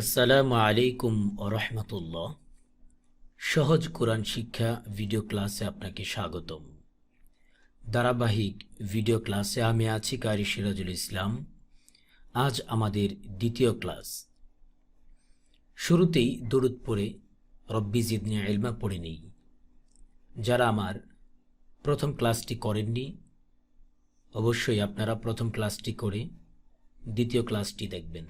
আসসালামু আলাইকুম রহমতুল্লাহ। সহজ কোরআন শিক্ষা ভিডিও ক্লাসে আপনাকে স্বাগতম। ধারাবাহিক ভিডিও ক্লাসে আমি আছি কারি সিরাজুল ইসলাম। আজ আমাদের দ্বিতীয় ক্লাস। শুরুতেই দরুদ পড়ে রব্বি জিদনি ইলমা পড়ে নেই। যারা আমার প্রথম ক্লাসটি করেননি, অবশ্যই আপনারা প্রথম ক্লাসটি করে দ্বিতীয় ক্লাসটি দেখবেন।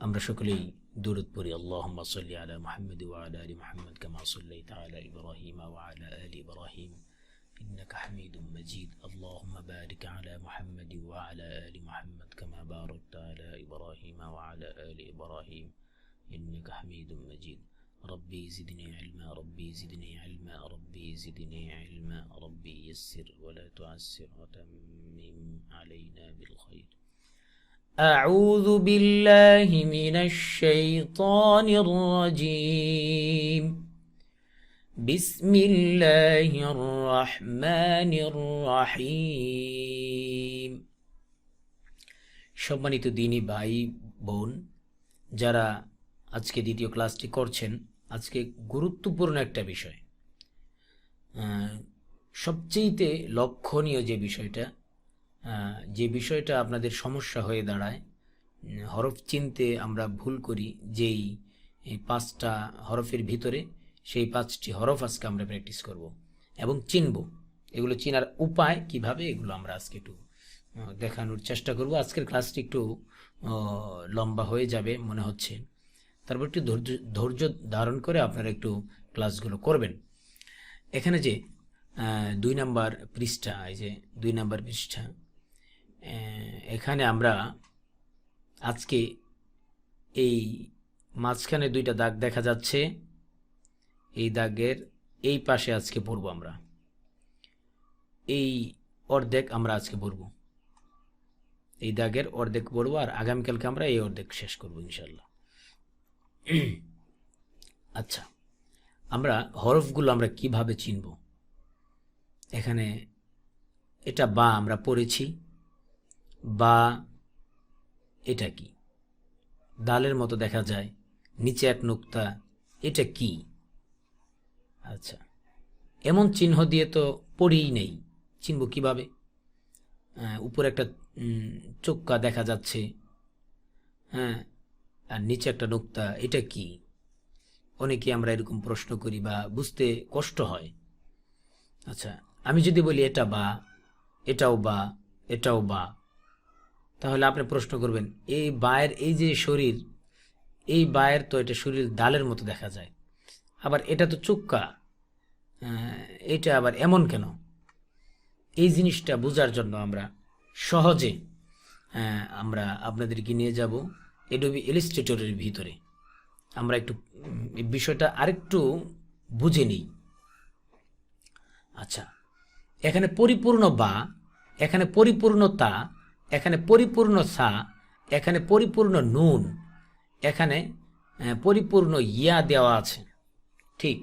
আমরা সকলেই দরুদ পড়ি। আল্লাহুম্মা সাল্লি আলা মুহাম্মাদ ওয়া আলা আলি মুহাম্মাদ কামা সাল্লাইতা আলা ইব্রাহিম ওয়া আলা আলি ইব্রাহিম ইন্নাকা হামিদুম মাজিদ। আল্লাহুম্মা বারিক আলা মুহাম্মাদ ওয়া আলা আলি মুহাম্মাদ কামা বারাকতা আলা ইব্রাহিম ওয়া আলা আলি ইব্রাহিম ইন্নাকা হামিদুম মাজিদ। রব্বি জিদনি ইলমা রব্বি জিদনি ইলমা রব্বি জিদনি ইলমা রব্বি ইয়াসসির ওয়া লা তুআসসির ওয়া তাম্মিম আলাইনা বিল খায়র। أعوذ بالله من الشيطان الرجيم. بسم الله الرحمن الرحيم. সম্মানিত দিনী ভাই বোন, যারা আজকে দ্বিতীয় ক্লাসটি করছেন, আজকে গুরুত্বপূর্ণ একটা বিষয়, সবচেয়ে লক্ষণীয় যে বিষয়টা আপনাদের সমস্যা হয়ে দাঁড়ায়, হরফ চিনতে আমরা ভুল করি। যেই 5টা হরফের ভিতরে সেই 5টি হরফ আজকে আমরা প্র্যাকটিস করব এবং চিনব। এগুলো চেনার উপায় কিভাবে, এগুলো আমরা আজকে একটু দেখানোর চেষ্টা করব। আজকের ক্লাসটি একটু লম্বা হয়ে যাবে মনে হচ্ছে, তারপর একটু ধৈর্য ধারণ করে আপনারা একটু ক্লাসগুলো করবেন। এখানে যে 2 নম্বর পৃষ্ঠা, এই যে 2 নম্বর পৃষ্ঠা, এখানে আমরা আজকে এই মাঝখানে 2টা দাগ দেখা যাচ্ছে, এই দাগের এই পাশে আজকে পড়ব আমরা। এই অর্ধেক আমরা আজকে পড়ব, এই দাগের অর্ধেক পড়ব, আর আগামীকালকে আমরা এই অর্ধেক শেষ করব ইনশাল্লাহ। আচ্ছা, আমরা হরফগুলো আমরা কিভাবে চিনব? এখানে এটা বা আমরা পড়েছি, বা এটা কি? দালের মতো দেখা যায়, নিচে এক নুক্তা, এটা কি? আচ্ছা, এমন চিহ্ন দিয়ে তো পড়েই নেই, চিনব কিভাবে? উপরে একটা চোক্কা দেখা যাচ্ছে, হ্যাঁ, আর নিচে একটা নুক্তা, এটা কি? অনেকে আমরা এরকম প্রশ্ন করি বা বুঝতে কষ্ট হয়। আচ্ছা, আমি যদি বলি এটা বা, এটাও বা, এটাও বা, তাহলে আপনি প্রশ্ন করবেন, এই বায়ের এই যে শরীর, এই বায়ের তো এটা শরীর দালের মতো দেখা যায়, আবার এটা তো চুক্কা, এটা আবার এমন কেন? এই জিনিসটা বোঝার জন্য আমরা সহজে আমরা আপনাদেরকে নিয়ে যাব অ্যাডোবি ইলাস্ট্রেটরের ভিতরে। আমরা একটু এই বিষয়টা আরেকটু বুঝে নিই। আচ্ছা, এখানে পরিপূর্ণ বা, এখানে পরিপূর্ণ তা, এখানে পরিপূর্ণ সা, এখানে পরিপূর্ণ নুন, এখানে পরিপূর্ণ ইয়া দেওয়া আছে। ঠিক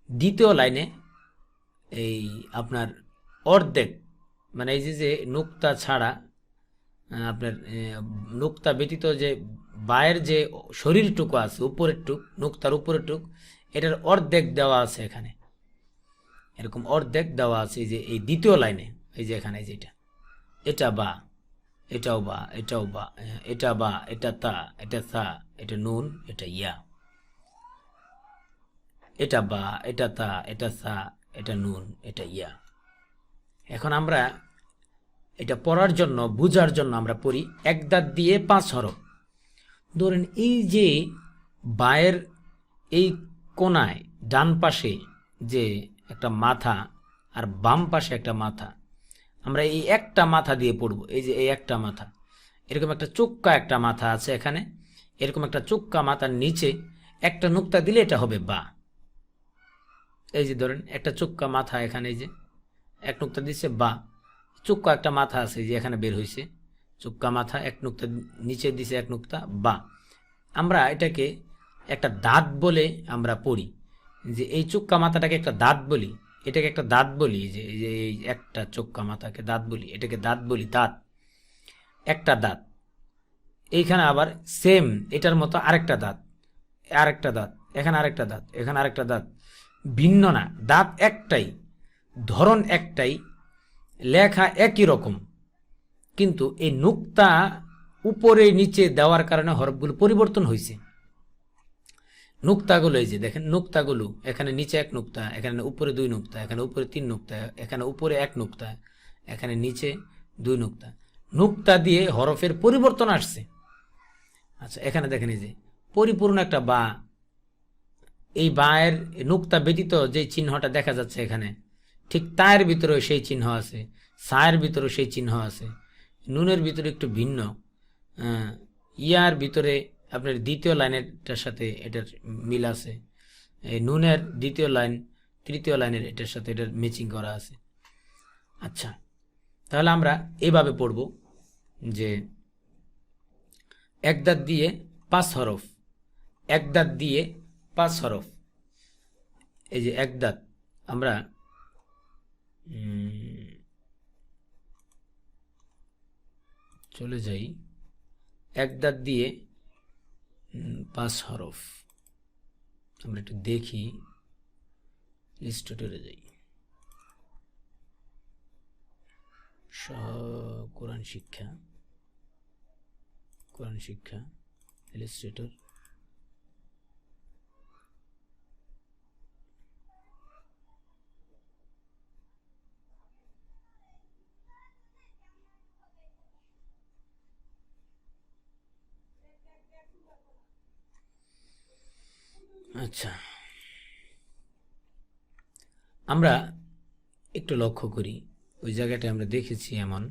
দ্বিতীয় লাইনে এই আপনার অর্ধেক, মানে এই যে নুক্তা ছাড়া, আপনার নুক্তা ব্যতীত যে বায়ের যে শরীরটুকু আছে, উপরের টুক, নুক্তার উপরের টুক, এটার অর্ধেক দেওয়া আছে এখানে, এরকম অর্ধেক দেওয়া আছে। এই যে এই দ্বিতীয় লাইনে, এই যে এখানে যেটা, এটা বা, এটাও বা, এটাও বা, এটা বা, এটা তা, এটা সা, এটা নুন, এটা ইয়া, এটা বা, এটা তা, এটা সা, এটা নুন, এটা ইয়া। এখন আমরা এটা পড়ার জন্য, বুঝার জন্য আমরা পড়ি এক দাঁত দিয়ে 5 হরফ। ধরেন এই যে বায়ের এই কোনায় ডান পাশে যে একটা মাথা আর বাম পাশে একটা মাথা, আমরা এই একটা মাথা দিয়ে পড়ব। এই যে এই একটা মাথা, এরকম একটা চোক্কা একটা মাথা আছে এখানে, এরকম একটা চোক্কা মাথার নিচে একটা নুক্তা দিলে এটা হবে বা। এই যে ধরেন একটা চোক্কা মাথা এখানে, এই যে এক নুক্তা দিচ্ছে বা, চোক্কা একটা মাথা আছে যে এখানে বের হয়েছে, চোক্কা মাথা, এক নুক্তা নিচে দিছে, এক নুক্তা বা। আমরা এটাকে একটা দাঁত বলে আমরা পড়ি, যে এই চোক্কা মাথাটাকে একটা দাঁত বলি, এটাকে একটা দাঁত বলি, যে এই একটা চোক্কা মাথাকে দাঁত বলি, এটাকে দাঁত বলি, দাঁত, একটা দাঁত। এইখানে আবার সেম এটার মতো আরেকটা দাঁত, আরেকটা দাঁত, এখানে আরেকটা দাঁত, এখানে আরেকটা দাঁত, ভিন্ন না, দাঁত একটাই, ধরন একটাই, লেখা একই রকম, কিন্তু এই নুক্তা উপরে নিচে দেওয়ার কারণে হরফগুলো পরিবর্তন হয়েছে। নুক্তাগুলো এই যে দেখেন, নুক্তাগুলো এখানে নিচে এক নুক্তা, এখানে উপরে দুই নুক্তা, এখানে উপরে তিন নুক্তা, এখানে উপরে এক নুক্তা, এখানে নিচে দুই নুক্তা, নুক্তা দিয়ে হরফের পরিবর্তন আসছে। আচ্ছা, এখানে দেখেন এই যে পরিপূর্ণ একটা বা, এই বায়ের নুক্তা ব্যতীত যে চিহ্নটা দেখা যাচ্ছে এখানে, ঠিক তার ভিতরেও সেই চিহ্ন আছে, সায়ের ভিতরেও সেই চিহ্ন আছে, নুনের ভিতরে একটু ভিন্ন, ইয়ার ভিতরে আপনার দ্বিতীয় লাইনেরটার সাথে এটার মিল আছে, এই নুনের দ্বিতীয় লাইন তৃতীয় লাইনের এটার সাথে এটার ম্যাচিং করা আছে। আচ্ছা, তাহলে আমরা এইভাবে পড়ব যে এক দাঁত দিয়ে 5 হরফ, এক দাঁত দিয়ে 5 হরফ। এই যে এক দাঁত, আমরা চলে যাই, এক দাঁত দিয়ে 5 হরফ। আমরা একটু দেখি, লিস্টে যাই, কোরআন শিক্ষা, কোরআন শিক্ষা ইলাস্ট্রেটর, আচ্ছা আমরা একটু লক্ষ্য করি, ওই জায়গাটা আমরা দেখেছি এমন,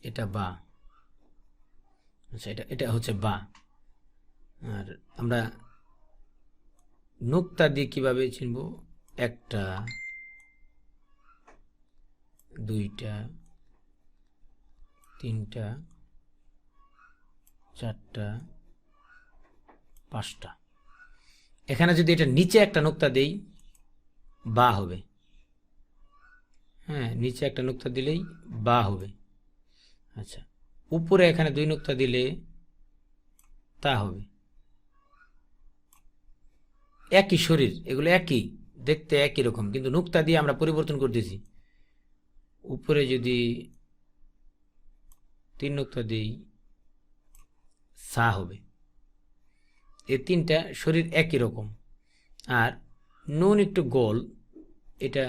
এটা বা, আচ্ছা এটা হচ্ছে বা। আর আমরা নুক্তা দিয়ে কিভাবে চিনব, একটা, দুইটা, তিনটা, চারটা, পাঁচটা। এখানে যদি এটা নিচে একটা নুক্তা দেই বা হবে, হ্যাঁ নিচে একটা নুক্তা দিলেই বা হবে। আচ্ছা, উপরে এখানে দুই নুক্তা দিলে তা হবে। একই শরীর, এগুলো একই, দেখতে একই রকম, কিন্তু নুক্তা দিয়ে আমরা পরিবর্তন করতেছি। উপরে যদি 3 নুক্তা দিই সা হবে। এই তিনটা শরীর একই রকম। আর নুন একটু গোল, এটা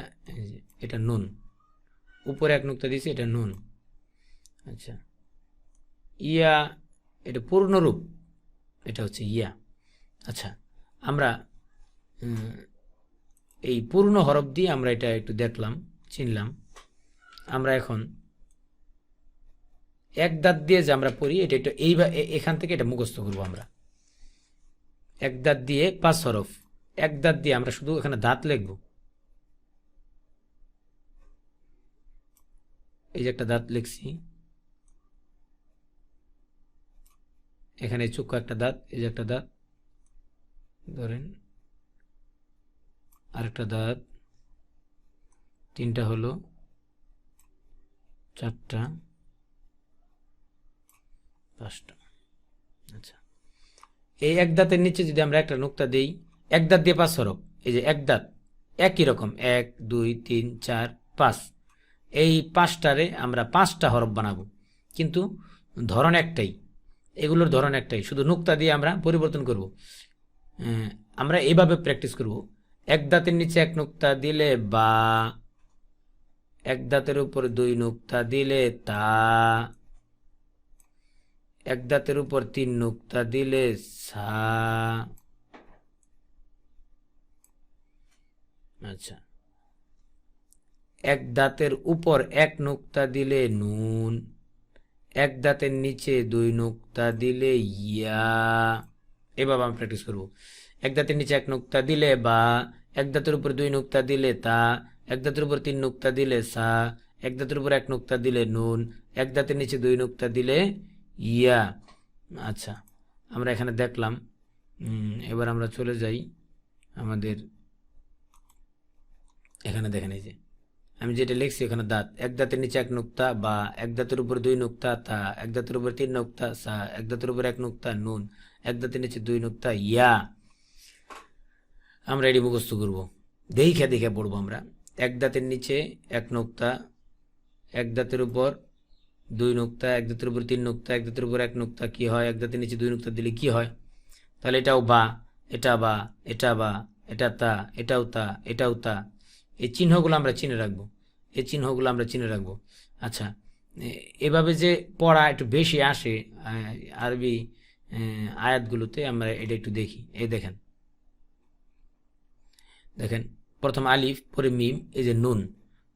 এটা নুন, উপরে এক নুক্তা দিয়েছি, এটা নুন। আচ্ছা, ইয়া এটা পূর্ণরূপ, এটা হচ্ছে ইয়া। আচ্ছা, আমরা এই পূর্ণ হরফ দিয়ে আমরা এটা একটু দেখলাম, চিনলাম। আমরা এখন এক দাঁত দিয়ে যে আমরা পড়ি, এটা একটু এখান থেকে এটা মুখস্থ করবো আমরা। এক দাঁত দিয়ে 5 হরফ, এক দাঁত দিয়ে আমরা শুধু এখানে দাঁত লিখব। এই যে একটা দাঁত লিখছি, এখানে চুক্কা একটা দাঁত, এই যে একটা দাঁত ধরেন, আরেকটা দাঁত, তিনটা হলো, চারটা, পাঁচটা। আচ্ছা, এই এক দাঁতের নিচে যদি আমরা একটা নুক্তা দেই, এক দাঁত দিয়ে 5 হরফ, এই যে এক দাঁত একই রকম, 1 2 3 4 5, এই 5টারে আমরা 5টা হরফ বানাবো, কিন্তু ধরন একটাই, এগুলোর ধরন একটাই, শুধু নুক্তা দিয়ে আমরা পরিবর্তন করব। আমরা এইভাবে প্র্যাকটিস করব। এক দাঁতের নিচে এক নুক্তা দিলে বা, এক দাঁতের উপর 2 নুক্তা দিলে তা, এক দাঁতের উপর 3 নুক্তা দিলে সা। আচ্ছা, এক দাঁতের উপর 1 নুক্তা দিলে নুন, এক দাঁতের নিচে 2 নুক্তা দিলে ইয়া। এভাবে আমি প্র্যাকটিস করব। এক দাঁতের নিচে 1 নুক্তা দিলে বা, এক দাঁতের উপর 2 নুক্তা দিলে তা, এক দাঁতের উপর 3 নুক্তা দিলে সা, এক দাঁতের উপর 1 নুক্তা দিলে নুন, এক দাঁতের নিচে 2 নুক্তা দিলে ইয়া। আচ্ছা, আমরা এখানে দেখলাম। এবার আমরা চলে যাই আমাদের এখানে, দেখেন এই যে আমি যেটা লিখছি ওখানে দাঁত, এক দাঁতের নিচে এক নুক্তা, বা এক দাঁতের উপর দুই নুক্তা, তা এক দাঁতের উপর তিন নুক্তা, সা এক দাঁতের উপর এক নুক্তা, নুন এক দাঁতের নিচে দুই নুক্তা, ইয়া। আমরা এটি মুখস্থ করব, দেখে দেখে পড়বো আমরা। এক দাঁতের নিচে এক নুক্তা, এক দাঁতের উপর দুই নুক্তা, এক দাঁতের উপর তিন নুক্তা, এক দাঁতের উপর এক নুক্তা, কি হয়? এক দাঁতের নিচে দুই নুক্তা দিলে কি হয়? তাহলে এটাও বা, এটা বা, এটা বা, এটা তা, এটাও তা, এটাও তা। এই চিহ্নগুলো আমরা চিনে রাখবো, এই চিহ্নগুলো আমরা চিনে রাখবো। আচ্ছা, এভাবে যে পড়া একটু বেশি আসে আরবি আয়াতগুলোতে, আমরা এটা একটু দেখি। এই দেখেন, দেখেন প্রথম আলিফ, পরে মিম, এই যে নুন,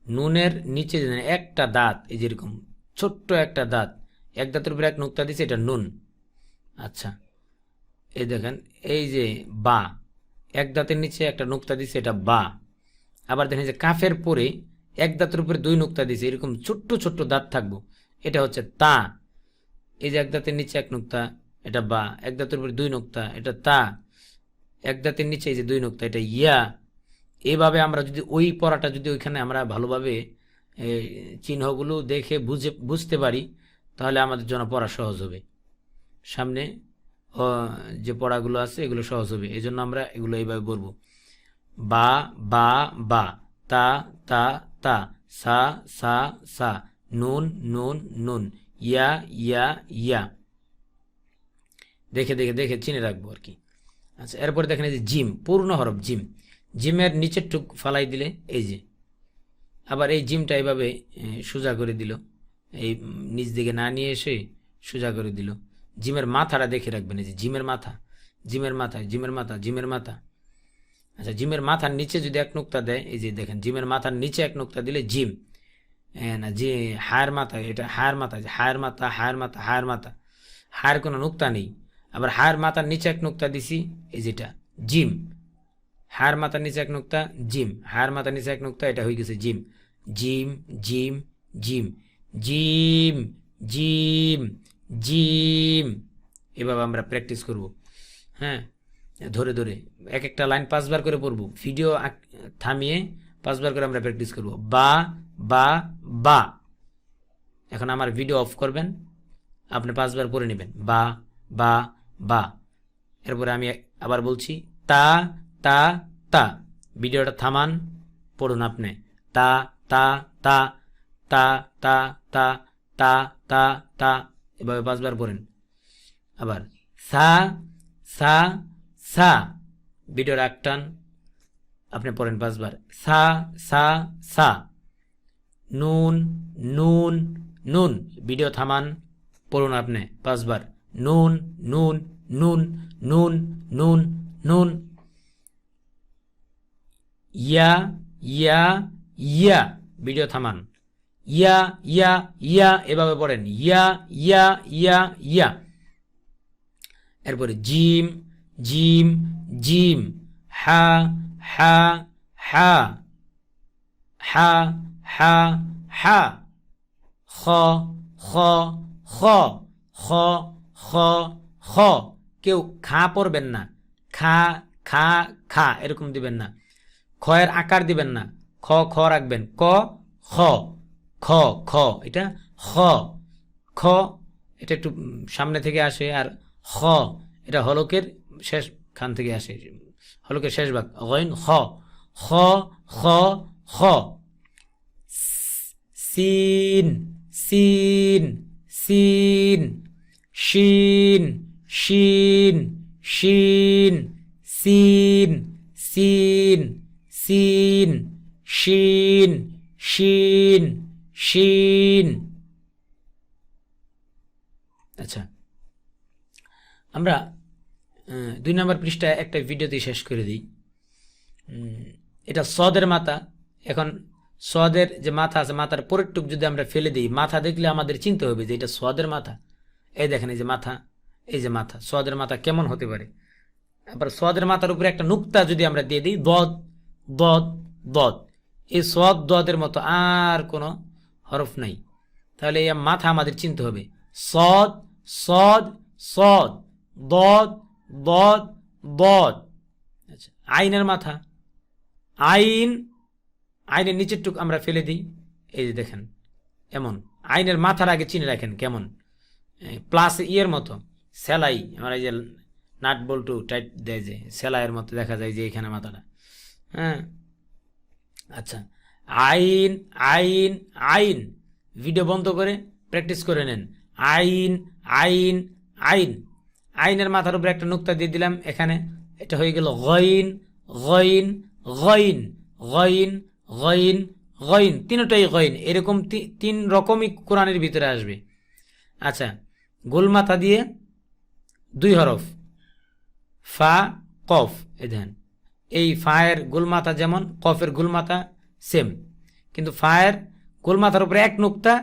নুনের নিচে একটা দাঁত, এই যেরকম ছোট্ট একটা দাঁত, এক দাঁতের উপরে এক নুক্তা দিছে, এটা নুন। আচ্ছা, এই দেখেন এই যে বা, এক দাঁতের নিচে একটা নুক্তা দিছে, এটা বা। আবার দেখেন যে কাফের পরে এক দাঁতের উপরে দুই নুক্তা দিছে, এরকম ছোট্ট ছোট্ট দাঁত থাকবো, এটা হচ্ছে তা। এই যে এক দাঁতের নিচে এক নুক্তা, এটা বা, এক দাঁতের উপরে দুই নুক্তা, এটা তা, এক দাঁতের নিচে এই যে দুই নুক্তা, এটা ইয়া। এইভাবে আমরা যদি ওই পড়াটা যদি ওইখানে আমরা ভালোভাবে চিহ্নগুলো দেখে বুঝতে পারি, তাহলে আমাদের জন্য পড়া সহজ হবে। সামনে যে পড়াগুলো আছে এগুলো সহজ হবে, এই জন্য আমরা এগুলো এইভাবে বলবো। বা বা বা, তা তা তা, সা সা সা, নুন নুন নুন, ইয়া ইয়া ইয়া। দেখে দেখে দেখে চিনে রাখবো আর কি। আচ্ছা, এরপরে দেখেন এই যে জিম, পূর্ণ হরফ জিম, জিমের নিচের টুক ফালাই দিলে এই যে, আবার এই জিমটা এইভাবে সোজা করে দিল, এই নিচ দিকে না নিয়ে এসে সোজা করে দিল। জিমের মাথাটা দেখে রাখবেন, এই যে জিমের মাথা, জিমের মাথা, জিমের মাথা, জিমের মাথা। আচ্ছা, জিমের মাথার নিচে যদি এক নুক্তা দেয়, এই যে দেখেন জিমের মাথার নিচে এক নুক্তা দিলে জিম। না, জি হায়ের মাথা, এটা হায়ের মাথা, হায়ের মাথা, হায়ের মাথা, হায়ের মাথা, হায়ের কোনো নুক্তা নেই। আবার হায়ের মাথার নিচে এক নুক্তা দিছি, এই যেটা জিম, হায়ের মাথার নিচে এক নুক্তা, জিম, হায়ের মাথার নিচে এক নুক্তা, এটা হয়ে গেছে gym. Gym gym gym, gym gym gym. এভাবে আমরা প্র্যাকটিস করব। হ্যাঁ, ধরে ধরে এক একটা লাইন 5 বার করে পড়ব, ভিডিও থামিয়ে 5 বার করে আমরা প্র্যাকটিস করব। বা বা বা। এখন আমার ভিডিও অফ করবেন, আপনি 5 বার পড়ে নেবেন, বা বা বা। এরপরে আমি আবার বলছি, তা তা তা, ভিডিওটা থামান, পড়ুন আপনি। তা তা তা, তা তা তা, তা তা তা, এভাবে 5 বার পড়েন। আবার সা সা সা, ভিডিওর এক টান আপনি পড়েন 5 বার। সা সা সা, নুন নুন নুন, ভিডিও থামান, পড়ুন আপনি 5 বার। নুন নুন নুন নুন নুন নুন। ইয়া ইয়া ইয়া, ভিডিও থামান। ইয়া ইয়া ইয়া, এভাবে পড়েন, ইয়া ইয়া ইয়া ইয়া। এরপরে জিম জিম জিম, হা হা হা, হা হা হা, খ খ খ খ খ খ। কেউ খা পড়বেন না, খা খা খা এরকম দিবেন না, খয়ের আকার দিবেন না, খ খ রাখবেন, ক খ, খ খ, এটা খ, খ এটা একটু সামনে থেকে আসে, আর খ এটা হলকের শেষ খান থেকে আসে, হলকের শেষ ভাগ, গইন খ, খ খ খ। সিন সিন সিন, শিন শিন শিন, সিন সিন সিন, শিন শিন শিন। আচ্ছা, আমরা 2 নম্বর পৃষ্ঠায় একটা ভিডিওতে শেষ করে দিই। এটা সদের মাথা। এখন সদের যে মাথা আছে, মাথার পরের টুক যদি আমরা ফেলে দিই, মাথা দেখলে আমাদের চিনতে হবে যে এটা সদের মাথা। এই দেখেন এই যে মাথা, এই যে মাথা, সদের মাথা কেমন হতে পারে। আবার সদের মাথার উপরে একটা নুক্তা যদি আমরা দিয়ে দিই, দদ দদ দদ, এই সদ দদের মতো আর কোনো হরফ নাই, তাহলে এই মাথা আমাদের চিনতে হবে। সদ সদ সদ, দদ দদ দদ। আচ্ছা, আইনের মাথা, আইন আইনের নিচের টুক আমরা ফেলে দিই, এই যে দেখেন এমন। আইনের মাথার আগে চিনে রাখেন কেমন, প্লাস ইয়ের মতো সেলাই, আমরা এই যে নাট বল্টু টাইট দেয় যে সেলাইয়ের মতো দেখা যায় যে এখানে মাথাটা। হ্যাঁ, আচ্ছা, আইন আইন আইন, ভিডিও বন্ধ করে প্র্যাকটিস করে নেন। আইন আইন আইন, আইনের মাথার উপরে একটা নুক্তা দিয়ে দিলাম এখানে, এটা হয়ে গেল গইন গইন গইন গইন গইন গইন, তিনটাই গইন। এরকম তিন রকমই কোরআনের ভিতরে আসবে। আচ্ছা, গোল মাথা দিয়ে 2 হরফ ফা কফ, এই দেখেন এই ফায়ের গোলমাথা যেমন কফের গোলমাথা সেম, কিন্তু ফায়ের গোলমাথার উপরে 1 নুক্তা,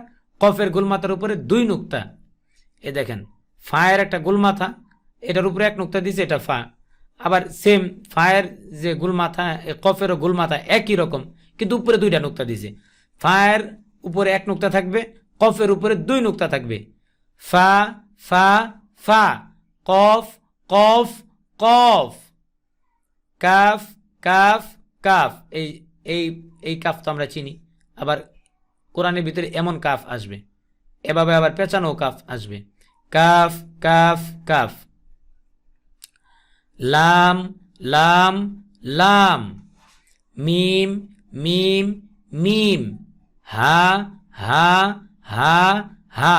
কফের গোলমাথার উপরে 2 নুক্তা। এ দেখেন ফায়ের একটা গোলমাথা, এটার উপরে 1 নুক্তা দিছে, এটা ফা। আবার সেম ফায়ের যে গোলমাথা, কফেরও গোলমাথা একই রকম, কিন্তু উপরে 2টা নুক্তা দিছে। ফায়ের উপরে 1 নুক্তা থাকবে, কফের উপরে 2 নুক্তা থাকবে। ফা ফা ফা, কফ কফ কফ, কাফ কাফ কাফ। এই এই এই কাফ তো আমরা চিনি। আবার কোরআনের ভিতরে এমন কাফ আসবে, এভাবে আবার পেঁচানো কাফ আসবে, কাফ কাফ কাফ। লাম লাম লাম, মিম মিম মিম, হা হা হা হা।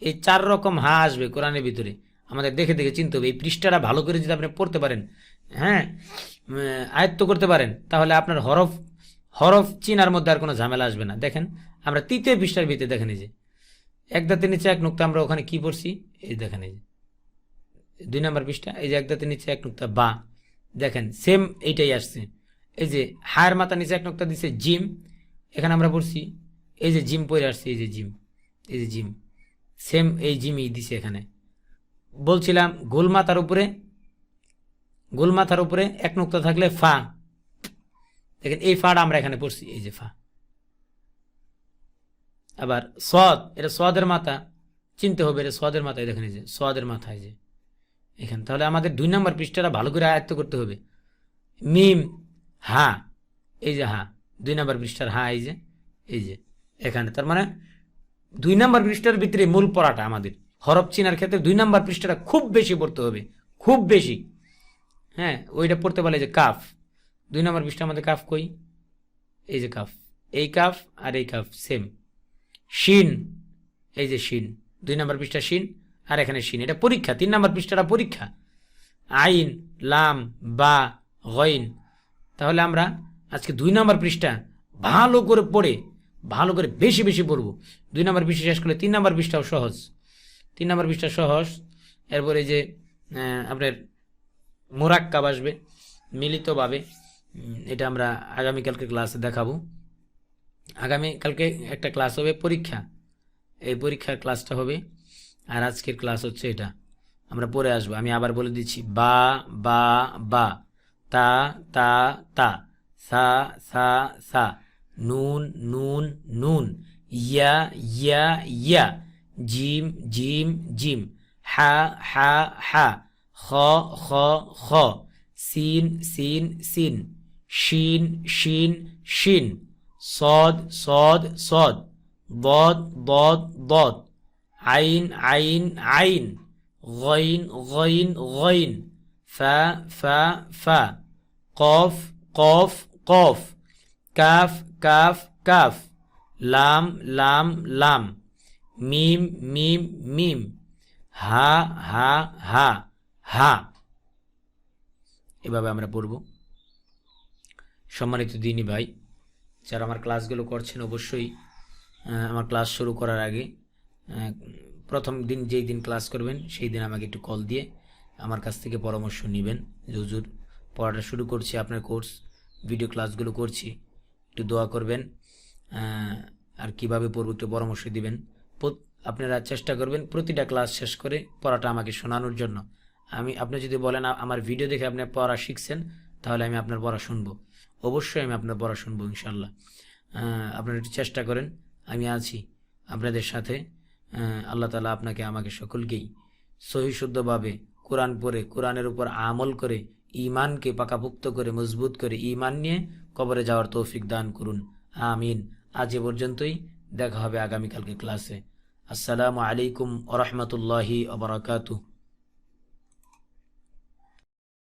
এই 4 রকম হা আসবে কোরআনের ভিতরে, আমাদের দেখে দেখে চিনতে হবে। এই পৃষ্ঠাটা ভালো করে যদি আপনি পড়তে পারেন, হ্যাঁ, আয়ত্ত করতে পারেন, তাহলে আপনার হরফ হরফ চিনার মধ্যে আর কোনো ঝামেলা আসবে না। দেখেন আমরা 3য় পৃষ্ঠার ভিতরে দেখেন, এই যে 1 দাঁতের নিচে 1 নুক্তা, আমরা ওখানে কি পড়ছি, এই দেখেন এই যে 2 নম্বর পৃষ্ঠা, এই যে 1 দাঁতের নিচে 1 নুক্তা বা, দেখেন সেম এইটাই আসছে। এই যে হায়ের মাথা নিচে 1 নুক্তা দিছে জিম, এখানে আমরা পড়ছি এই যে জিম পড়ে আসছে, এই যে জিম, এই যে জিম, সেম এই জিমই দিছে এখানে। বলছিলাম গোলমাথার উপরে 1 নুক্তা থাকলে ফা, দেখেন এই ফাটা আমরা এখানে পড়ছি, এই যে ফা। আবার সদ, এটা সদের মাথা চিনতে হবে, এটা সদের মাথায়, দেখেন এই যে সদের মাথায় যে এখানে। তাহলে আমাদের 2 নম্বর পৃষ্ঠাটা ভালো করে আয়ত্ত করতে হবে। মিম হা, এই যে হা, 2 নম্বর পৃষ্ঠার হা, এই যে এখানে। তার মানে 2 নম্বর পৃষ্ঠার ভিতরে মূল পড়াটা আমাদের হরফ চিনার ক্ষেত্রে 2 নম্বর পৃষ্ঠাটা খুব বেশি পড়তে হবে, খুব বেশি। হ্যাঁ, ওইটা পড়তে পারলে যে কাফ, 2 নম্বর পৃষ্ঠা আমাদের কাফ কই, এই যে কাফ, এই কাফ আর এই কাফ সেম। শিন, এই যে শিন, 2 নম্বর পৃষ্ঠা শিন, আর এখানে শিন, এটা পরীক্ষা। 3 নম্বর পৃষ্ঠাটা পরীক্ষা। আইন লাম বা গইন। তাহলে আমরা আজকে 2 নম্বর পৃষ্ঠা ভালো করে পড়ে, ভালো করে বেশি বেশি পড়ব। 2 নম্বর পৃষ্ঠা শেষ করলে 3 নম্বর পৃষ্ঠাও সহজ, 3 নম্বর পৃষ্ঠা সহজ। এরপরে যে আপনার মোরাক্কাব আসবে মিলিতভাবে, এটা আমরা আগামীকালকে ক্লাসে দেখাবো। আগামীকালকে একটা ক্লাস হবে পরীক্ষা, এই পরীক্ষার ক্লাসটা হবে। আর আজকের ক্লাস হচ্ছে এটা, আমরা পড়ে আসবো। আমি আবার বলে দিচ্ছি, বা বা বা, তা তা তা, সা সা সা, নুন নুন নুন, ইয়া ইয়া ইয়া, জিম জিম জিম, হা হা হা, খ খ খ, সিন সিন সিন, শিন শিন শিন, صاد صاد صاد، ضاد ضاد ضاد، عين عين عين، غين غين غين، فا فا فا، قاف قاف قاف، كاف كاف كاف، لام لام لام، ميم ميم ميم، হা হা হা হা। এভাবে আমরা পড়ব। সম্মানিত দিনী ভাই, যারা আমার ক্লাসগুলো করছেন, অবশ্যই আমার ক্লাস শুরু করার আগে প্রথম দিন যেই দিন ক্লাস করবেন সেই দিন আমাকে একটু কল দিয়ে আমার কাছ থেকে পরামর্শ নেবেন। হুজুর পড়াটা শুরু করছি, আপনার কোর্স ভিডিও ক্লাসগুলো করছি, একটু দোয়া করবেন, আর কিভাবে পড়ব একটু পরামর্শ দিবেন। আপনারা চেষ্টা করবেন প্রতিটা ক্লাস শেষ করে পড়াটা আমাকে শোনানোর জন্য। আপনি যদি বলেন আমার ভিডিও দেখে আপনি পড়া শিখছেন, তাহলে আমি আপনার পড়া শুনবো, অবশ্যই আমি আপনার পড়া শুনবো ইনশাল্লাহ। আপনারা একটু চেষ্টা করেন, আমি আছি আপনাদের সাথে। আল্লাহ তাআলা আপনাকে আমাকে সকলকেই সহি শুদ্ধভাবে কোরআন পড়ে, কোরআনের উপর আমল করে, ঈমানকে পাকাপোক্ত করে, মজবুত করে, ঈমান নিয়ে কবরে যাওয়ার তৌফিক দান করুন। আমিন। আজ এ পর্যন্তই, দেখা হবে আগামীকালকে ক্লাসে। আসসালামু আলাইকুম ওয়া রাহমাতুল্লাহি ওয়া বারাকাতুহু।